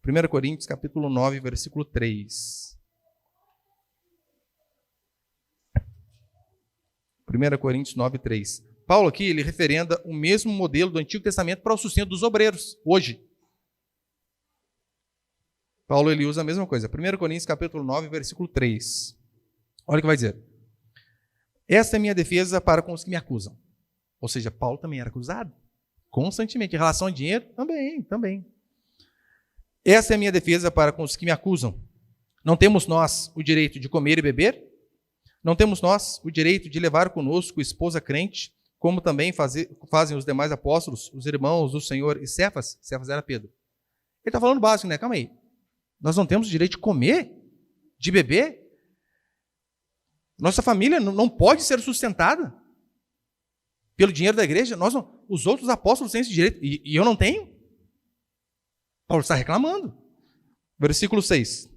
1 Coríntios capítulo 9, versículo 3. 1 Coríntios 9, 3. Paulo aqui, ele referenda o mesmo modelo do Antigo Testamento para o sustento dos obreiros, hoje. Paulo, ele usa a mesma coisa. 1 Coríntios capítulo 9, versículo 3. Olha o que vai dizer. Esta é a minha defesa para com os que me acusam. Ou seja, Paulo também era acusado. Constantemente. Em relação a dinheiro, também. Essa é a minha defesa para com os que me acusam. Não temos nós o direito de comer e beber? Não temos nós o direito de levar conosco esposa crente, como também fazem os demais apóstolos, os irmãos do Senhor e Cefas? Cefas era Pedro. Ele está falando básico, né? Calma aí. Nós não temos o direito de comer? De beber? Nossa família não pode ser sustentada pelo dinheiro da igreja? Os outros apóstolos têm esse direito e eu não tenho? Paulo está reclamando. Versículo 6.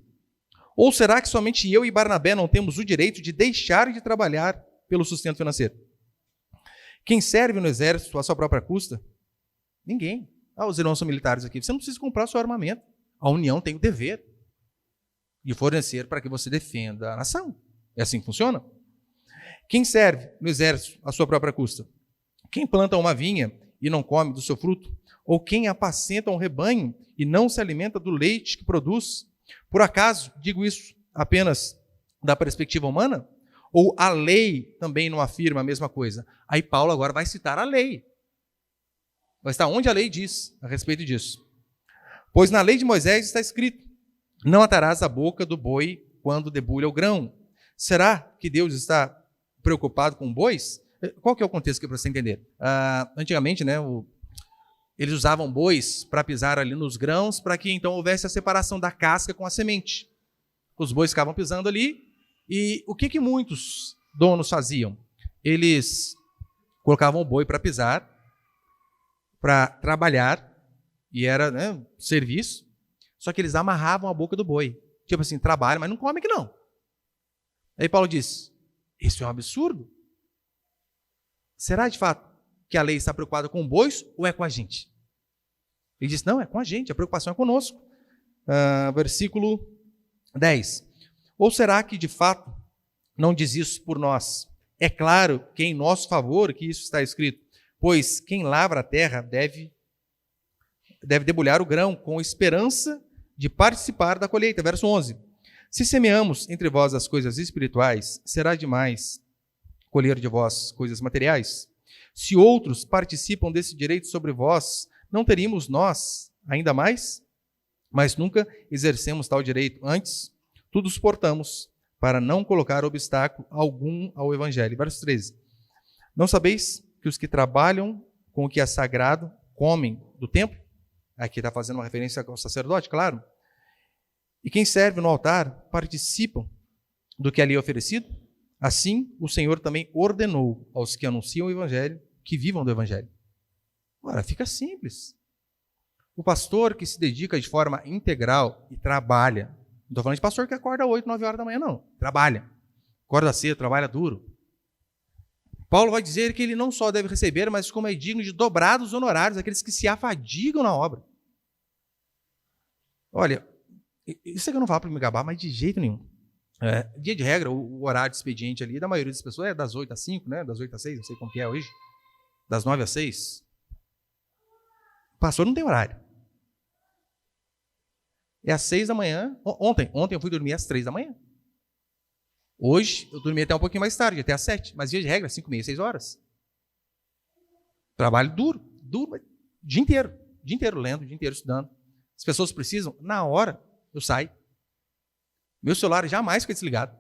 Ou será que somente eu e Barnabé não temos o direito de deixar de trabalhar pelo sustento financeiro? Quem serve no exército à sua própria custa? Ninguém. Os irmãos são militares aqui. Você não precisa comprar seu armamento. A União tem o dever de fornecer para que você defenda a nação. É assim que funciona? Quem serve no exército à sua própria custa? Quem planta uma vinha e não come do seu fruto? Ou quem apacenta um rebanho e não se alimenta do leite que produz? Por acaso, digo isso apenas da perspectiva humana? Ou a lei também não afirma a mesma coisa? Aí Paulo agora vai citar a lei. Vai estar onde a lei diz a respeito disso. Pois na lei de Moisés está escrito, não atarás a boca do boi quando debulha o grão. Será que Deus está preocupado com bois? Qual que é o contexto aqui para você entender? Antigamente, né, eles usavam bois para pisar ali nos grãos, para que então houvesse a separação da casca com a semente. Os bois ficavam pisando ali, e o que muitos donos faziam? Eles colocavam o boi para pisar, para trabalhar, e era serviço, só que eles amarravam a boca do boi. Tipo assim, trabalha, mas não come aqui não. Aí Paulo diz, isso é um absurdo. Será de fato que a lei está preocupada com bois ou é com a gente? Ele diz, não, é com a gente, a preocupação é conosco. Versículo 10. Ou será que de fato não diz isso por nós? É claro que em nosso favor que isso está escrito, pois quem lavra a terra deve debulhar o grão com esperança de participar da colheita. Verso 11. Se semeamos entre vós as coisas espirituais, será demais colher de vós coisas materiais? Se outros participam desse direito sobre vós, não teríamos nós ainda mais? Mas nunca exercemos tal direito. Antes, tudo suportamos para não colocar obstáculo algum ao evangelho. Verso 13. Não sabeis que os que trabalham com o que é sagrado comem do templo? Aqui está fazendo uma referência ao sacerdote, claro. E quem serve no altar participam do que ali é oferecido? Assim, o Senhor também ordenou aos que anunciam o evangelho que vivam do evangelho. Ora, fica simples. O pastor que se dedica de forma integral e trabalha, não estou falando de pastor que acorda 8, 9 horas da manhã, não. Trabalha. Acorda cedo, trabalha duro. Paulo vai dizer que ele não só deve receber, mas como é digno de dobrados honorários, aqueles que se afadigam na obra. Olha, isso é que eu não falo para me gabar, mas de jeito nenhum. Dia de regra, o horário de expediente ali, da maioria das pessoas, é das 8 às 5, né? Das 8 às 6, não sei como que é hoje. Das 9 às 6. O pastor não tem horário. É às 6 da manhã. Ontem eu fui dormir às 3 da manhã. Hoje eu dormi até um pouquinho mais tarde, até às 7. Mas via de regra, 5 e meia, 6 horas. Trabalho duro, dia inteiro lendo, o dia inteiro estudando. As pessoas precisam, na hora eu saio. Meu celular jamais fica desligado.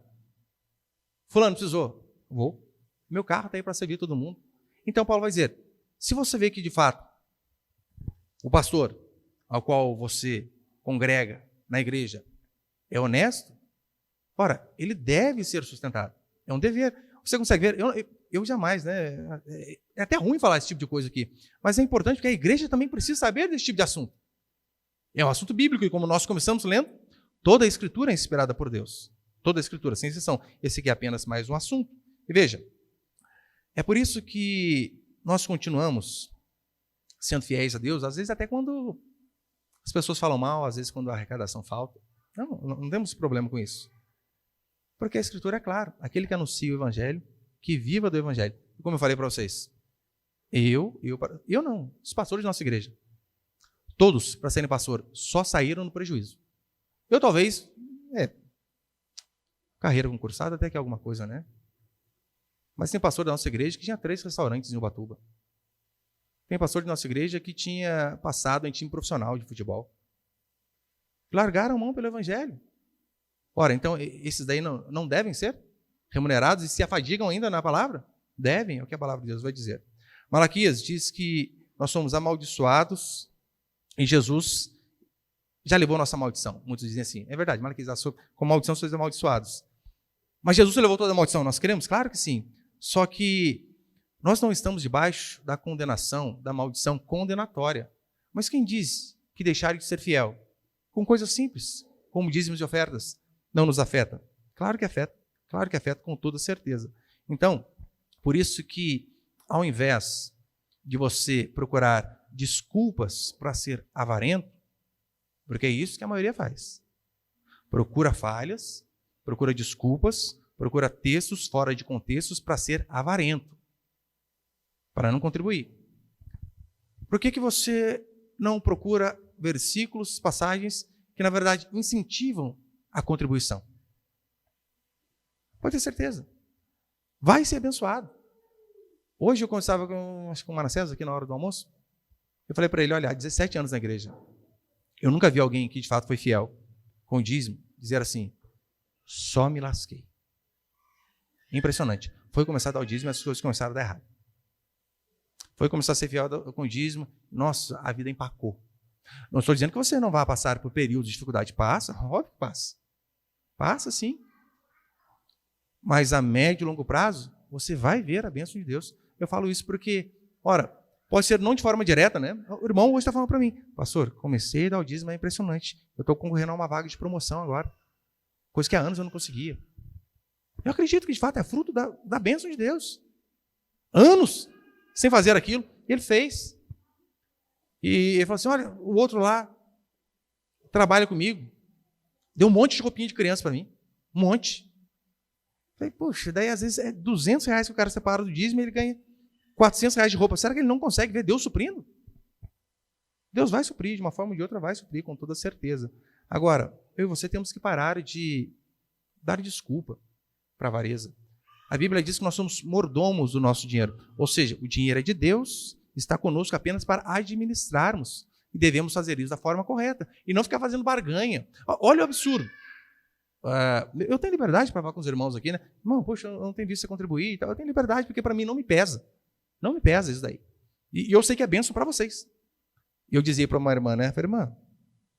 Fulano, precisou? Vou. Meu carro está aí para servir todo mundo. Então Paulo vai dizer, se você vê que de fato o pastor ao qual você congrega na igreja é honesto, ora, ele deve ser sustentado. É um dever. Você consegue ver? Eu jamais, né? É até ruim falar esse tipo de coisa aqui, mas é importante porque a igreja também precisa saber desse tipo de assunto. É um assunto bíblico e como nós começamos lendo, toda a Escritura é inspirada por Deus. Toda a Escritura, sem exceção. Esse aqui é apenas mais um assunto. E veja, é por isso que nós continuamos sendo fiéis a Deus, às vezes até quando as pessoas falam mal, às vezes quando a arrecadação falta. Não temos problema com isso. Porque a Escritura é clara. Aquele que anuncia o Evangelho, que viva do Evangelho. Como eu falei para vocês, eu não, os pastores da nossa igreja, todos, para serem pastor, só saíram no prejuízo. Eu talvez, carreira concursada até que é alguma coisa, né? Mas tem pastor da nossa igreja que tinha 3 restaurantes em Ubatuba. Tem pastor de nossa igreja que tinha passado em time profissional de futebol. Largaram mão pelo Evangelho. Ora, então, esses daí não devem ser remunerados e se afadigam ainda na palavra? Devem, é o que a palavra de Deus vai dizer. Malaquias diz que nós somos amaldiçoados e Jesus já levou nossa maldição. Muitos dizem assim, é verdade, Malaquias, com maldição sois amaldiçoados. Mas Jesus levou toda a maldição, nós queremos? Claro que sim. Só que nós não estamos debaixo da condenação, da maldição condenatória. Mas quem diz que deixar de ser fiel com coisas simples, como dízimos e ofertas, não nos afeta? Claro que afeta com toda certeza. Então, por isso que ao invés de você procurar desculpas para ser avarento, porque é isso que a maioria faz, procura falhas, procura desculpas, procura textos fora de contextos para ser avarento, para não contribuir. Por que você não procura versículos, passagens que, na verdade, incentivam a contribuição? Pode ter certeza. Vai ser abençoado. Hoje eu conversava com o Manassés aqui na hora do almoço. Eu falei para ele, olha, há 17 anos na igreja. Eu nunca vi alguém que de fato foi fiel com o dízimo dizer assim, só me lasquei. Impressionante. Foi começar a dar o dízimo e as coisas começaram a dar errado. Foi começar a ser fiel com o dízimo, nossa, a vida empacou. Não estou dizendo que você não vai passar por períodos de dificuldade. Passa, óbvio que passa. Passa sim. Mas a médio e longo prazo, você vai ver a bênção de Deus. Eu falo isso porque, ora, pode ser não de forma direta, né? O irmão hoje está falando para mim, pastor, comecei a dar o dízimo, é impressionante. Eu estou concorrendo a uma vaga de promoção agora. Coisa que há anos eu não conseguia. Eu acredito que de fato é fruto da bênção de Deus. Anos sem fazer aquilo, ele fez. E ele falou assim, olha, o outro lá trabalha comigo, deu um monte de roupinha de criança para mim, um monte. Eu falei, poxa, daí às vezes é R$200 que o cara separa do dízimo e ele ganha R$400 de roupa. Será que ele não consegue ver Deus suprindo? Deus vai suprir, de uma forma ou de outra vai suprir, com toda certeza. Agora, eu e você temos que parar de dar desculpa para a avareza. A Bíblia diz que nós somos mordomos do nosso dinheiro. Ou seja, o dinheiro é de Deus, está conosco apenas para administrarmos. E devemos fazer isso da forma correta. E não ficar fazendo barganha. Olha o absurdo. Eu tenho liberdade para falar com os irmãos aqui, né? Irmão, poxa, eu não tenho visto você contribuir e tal. Eu tenho liberdade porque para mim não me pesa. Não me pesa isso daí. E eu sei que é bênção para vocês. E eu dizia para uma irmã, né? Falei, irmã,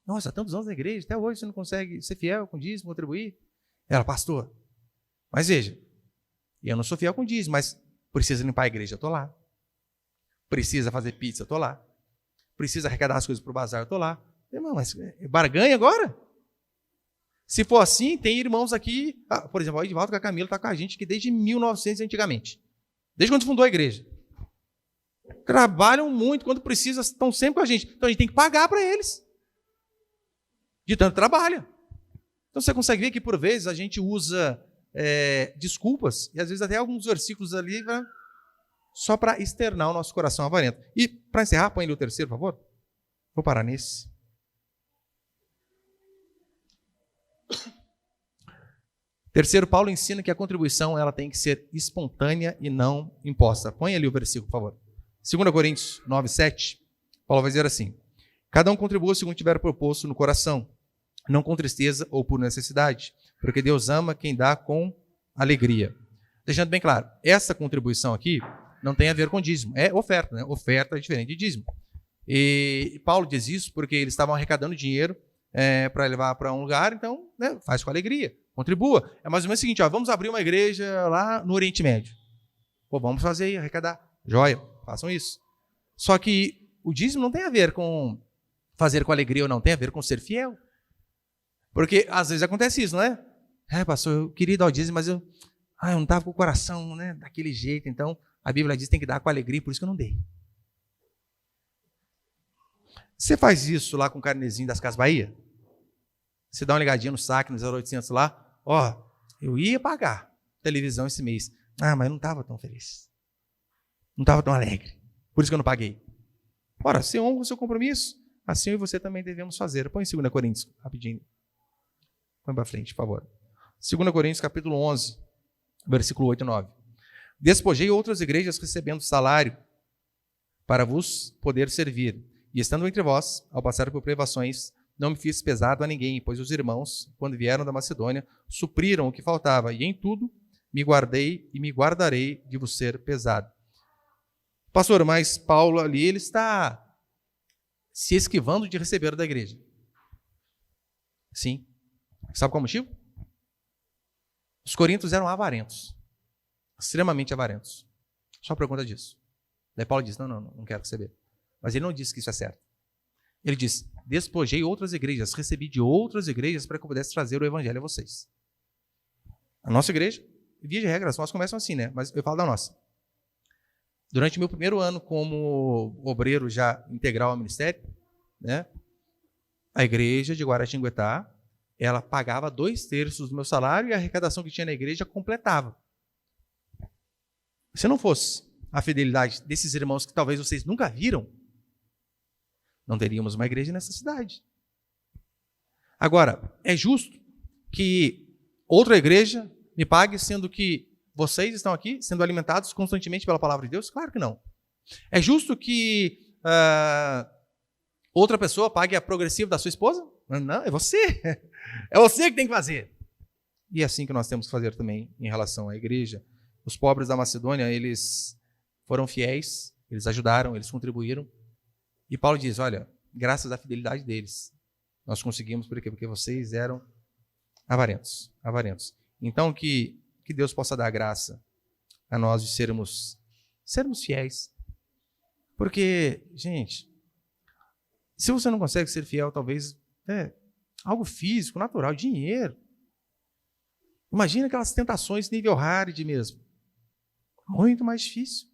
nossa, há tantos anos na igreja, até hoje você não consegue ser fiel com dízimo, contribuir. Ela, pastor, mas veja, eu não sou fiel com dízimo, mas precisa limpar a igreja, eu estou lá. Precisa fazer pizza, eu estou lá. Precisa arrecadar as coisas para o bazar, eu estou lá. Irmão, mas barganha agora? Se for assim, tem irmãos aqui, por exemplo, o Edivaldo com a Camila está com a gente aqui desde 1900 antigamente. Desde quando fundou a igreja. Trabalham muito, quando precisa, estão sempre com a gente. Então a gente tem que pagar para eles. De tanto trabalho. Então você consegue ver que por vezes a gente usa desculpas, e às vezes até alguns versículos ali, só para externar o nosso coração avarento. E para encerrar, põe ali o terceiro, por favor. Vou parar nesse. Terceiro, Paulo ensina que a contribuição ela tem que ser espontânea e não imposta. Põe ali o versículo, por favor. 2 Coríntios 9, 7. Paulo vai dizer assim: cada um contribua segundo tiver proposto no coração, não com tristeza ou por necessidade, porque Deus ama quem dá com alegria. Deixando bem claro, essa contribuição aqui não tem a ver com dízimo, é oferta, né? Oferta é diferente de dízimo. E Paulo diz isso porque eles estavam arrecadando dinheiro para levar para um lugar, então faz com alegria, contribua. É mais ou menos o seguinte, vamos abrir uma igreja lá no Oriente Médio. Pô, vamos fazer aí, arrecadar. Joia, façam isso. Só que o dízimo não tem a ver com fazer com alegria ou não, tem a ver com ser fiel. Porque às vezes acontece isso, não é? Pastor, eu queria dar o dízimo, mas eu não estava com o coração daquele jeito, então a Bíblia diz que tem que dar com alegria, por isso que eu não dei. Você faz isso lá com o carnezinho das Casas Bahia? Você dá uma ligadinha no saque, no 0800 lá, eu ia pagar televisão esse mês, mas eu não estava tão feliz, não estava tão alegre, por isso que eu não paguei. Ora, você honra o seu compromisso, assim eu e você também devemos fazer. Põe em 2 Coríntios, rapidinho. Põe para frente, por favor. 2 Coríntios, capítulo 11, versículo 8 e 9. Despojei outras igrejas recebendo salário para vos poder servir. E estando entre vós, ao passar por privações, não me fiz pesado a ninguém, pois os irmãos, quando vieram da Macedônia, supriram o que faltava, e em tudo me guardei e me guardarei de vos ser pesado. Pastor, mas Paulo ali, ele está se esquivando de receber da igreja. Sim. Sabe qual é o motivo? Os coríntios eram avarentos. Extremamente avarentos. Só por conta disso. Daí Paulo diz, não quero receber. Mas ele não disse que isso é certo. Ele diz, despojei outras igrejas, recebi de outras igrejas para que eu pudesse trazer o evangelho a vocês. A nossa igreja, via de regra, nós começam assim, né? Mas eu falo da nossa. Durante o meu primeiro ano como obreiro já integral ao ministério, né? A igreja de Guaratinguetá, ela pagava 2/3 do meu salário e a arrecadação que tinha na igreja completava. Se não fosse a fidelidade desses irmãos que talvez vocês nunca viram, não teríamos uma igreja nessa cidade. Agora, é justo que outra igreja me pague, sendo que vocês estão aqui sendo alimentados constantemente pela palavra de Deus? Claro que não. É justo que outra pessoa pague a progressiva da sua esposa? Não, é você. É você que tem que fazer. E é assim que nós temos que fazer também em relação à igreja. Os pobres da Macedônia, eles foram fiéis, eles ajudaram, eles contribuíram. E Paulo diz, olha, graças à fidelidade deles, nós conseguimos, por quê? Porque vocês eram avarentos. Então, que Deus possa dar graça a nós de sermos fiéis. Porque, gente, se você não consegue ser fiel, talvez algo físico, natural, dinheiro. Imagina aquelas tentações nível hard mesmo. Muito mais difícil.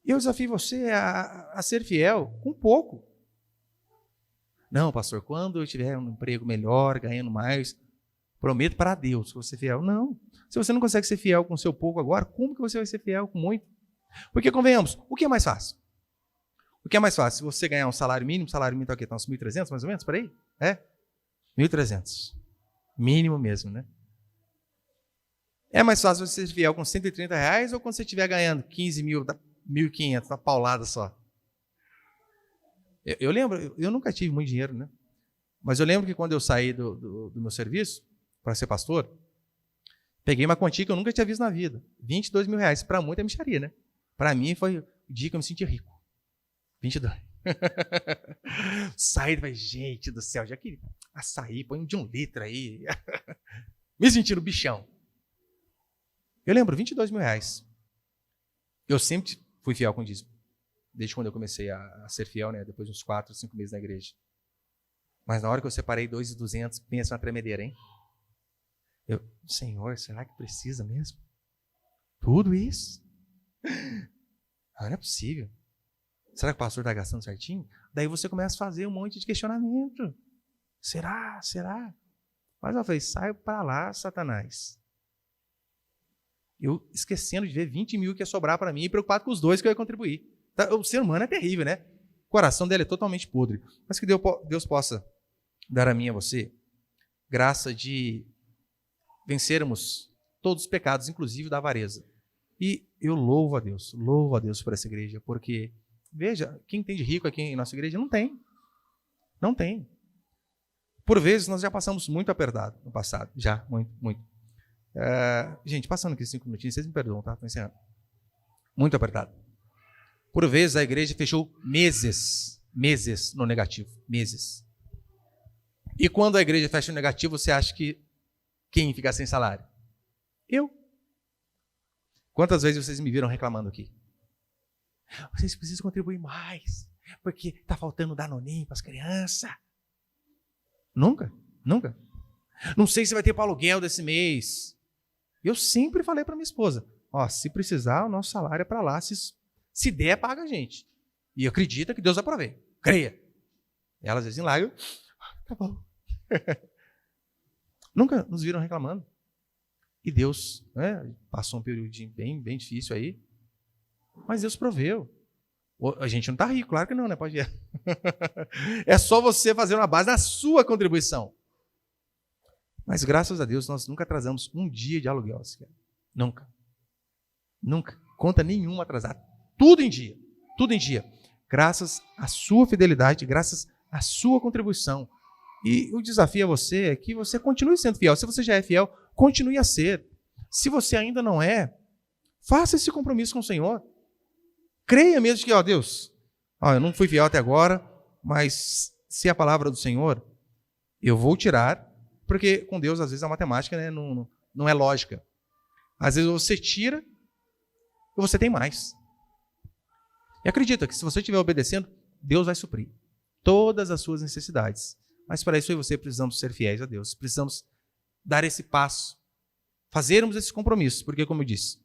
Eu desafio você a ser fiel com pouco. Não, pastor, quando eu tiver um emprego melhor, ganhando mais, prometo para Deus que vou ser fiel. Não. Se você não consegue ser fiel com o seu pouco agora, como que você vai ser fiel com muito? Porque, convenhamos, o que é mais fácil? O que é mais fácil? Se você ganhar um salário mínimo está o quê? Está uns 1.300 mais ou menos, por aí? 1.300. Mínimo mesmo, né? É mais fácil você ser fiel com R$130 ou quando você estiver ganhando 15 mil, 1.500, uma paulada só? Eu lembro, eu nunca tive muito dinheiro, né? Mas eu lembro que quando eu saí do meu serviço para ser pastor, peguei uma quantia que eu nunca tinha visto na vida. R$22 mil. Para muita é mixaria, né? Para mim foi o dia que eu me senti rico. 22. Saí e falei, gente do céu, já que açaí, põe de 1 litro aí. Me sentindo bichão. Eu lembro, R$22 mil. Eu sempre fui fiel com o dízimo. Desde quando eu comecei a ser fiel, né? Depois de uns 4, 5 meses na igreja. Mas na hora que eu separei 2.200, pensa na tremedeira, hein? Senhor, será que precisa mesmo? Tudo isso? Não é possível. Será que o pastor está gastando certinho? Daí você começa a fazer um monte de questionamento. Será? Mas eu falei, sai para lá, Satanás. Eu esquecendo de ver 20 mil que ia sobrar para mim e preocupado com os 2 que eu ia contribuir. O ser humano é terrível, né? O coração dele é totalmente podre. Mas que Deus possa dar a mim e a você graça de vencermos todos os pecados, inclusive da avareza. E eu louvo a Deus por essa igreja, porque, veja, quem tem de rico aqui em nossa igreja não tem. Não tem. Por vezes, nós já passamos muito apertado no passado. Já, muito, muito. Gente, passando aqui 5 minutinhos, vocês me perdoam, tá? Estou encerrando. Muito apertado. Por vezes, a igreja fechou meses no negativo. Meses. E quando a igreja fecha no negativo, você acha que quem fica sem salário? Eu. Quantas vezes vocês me viram reclamando aqui? Vocês precisam contribuir mais, porque está faltando danoninho para as crianças. Nunca. Não sei se vai ter para aluguel desse mês. Eu sempre falei para minha esposa, se precisar, o nosso salário é para lá, se der, paga a gente. E acredita que Deus vai prover. Creia. E elas dizem lá, tá bom. Nunca nos viram reclamando. E Deus, passou um período bem difícil aí, mas Deus proveu. A gente não está rico, claro que não, né? Pode ir. É só você fazer uma base na sua contribuição. Mas graças a Deus, nós nunca atrasamos um dia de aluguel. Nunca. Conta nenhuma atrasada. Tudo em dia. Graças à sua fidelidade, graças à sua contribuição. E o desafio a você é que você continue sendo fiel. Se você já é fiel, continue a ser. Se você ainda não é, faça esse compromisso com o Senhor. Creia mesmo que, Deus, eu não fui fiel até agora, mas se é a palavra do Senhor, eu vou tirar, porque com Deus, às vezes, a matemática não é lógica. Às vezes você tira e você tem mais. E acredita que se você estiver obedecendo, Deus vai suprir todas as suas necessidades. Mas para isso eu e você precisamos ser fiéis a Deus. Precisamos dar esse passo, fazermos esse compromisso. Porque, como eu disse,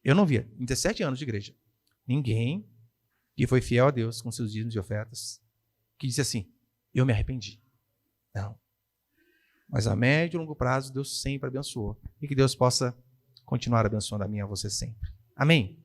eu não via, em 17 anos de igreja, ninguém que foi fiel a Deus com seus dízimos e ofertas, que disse assim, eu me arrependi. Não. Mas a médio e longo prazo, Deus sempre abençoou. E que Deus possa continuar abençoando a mim e a você sempre. Amém?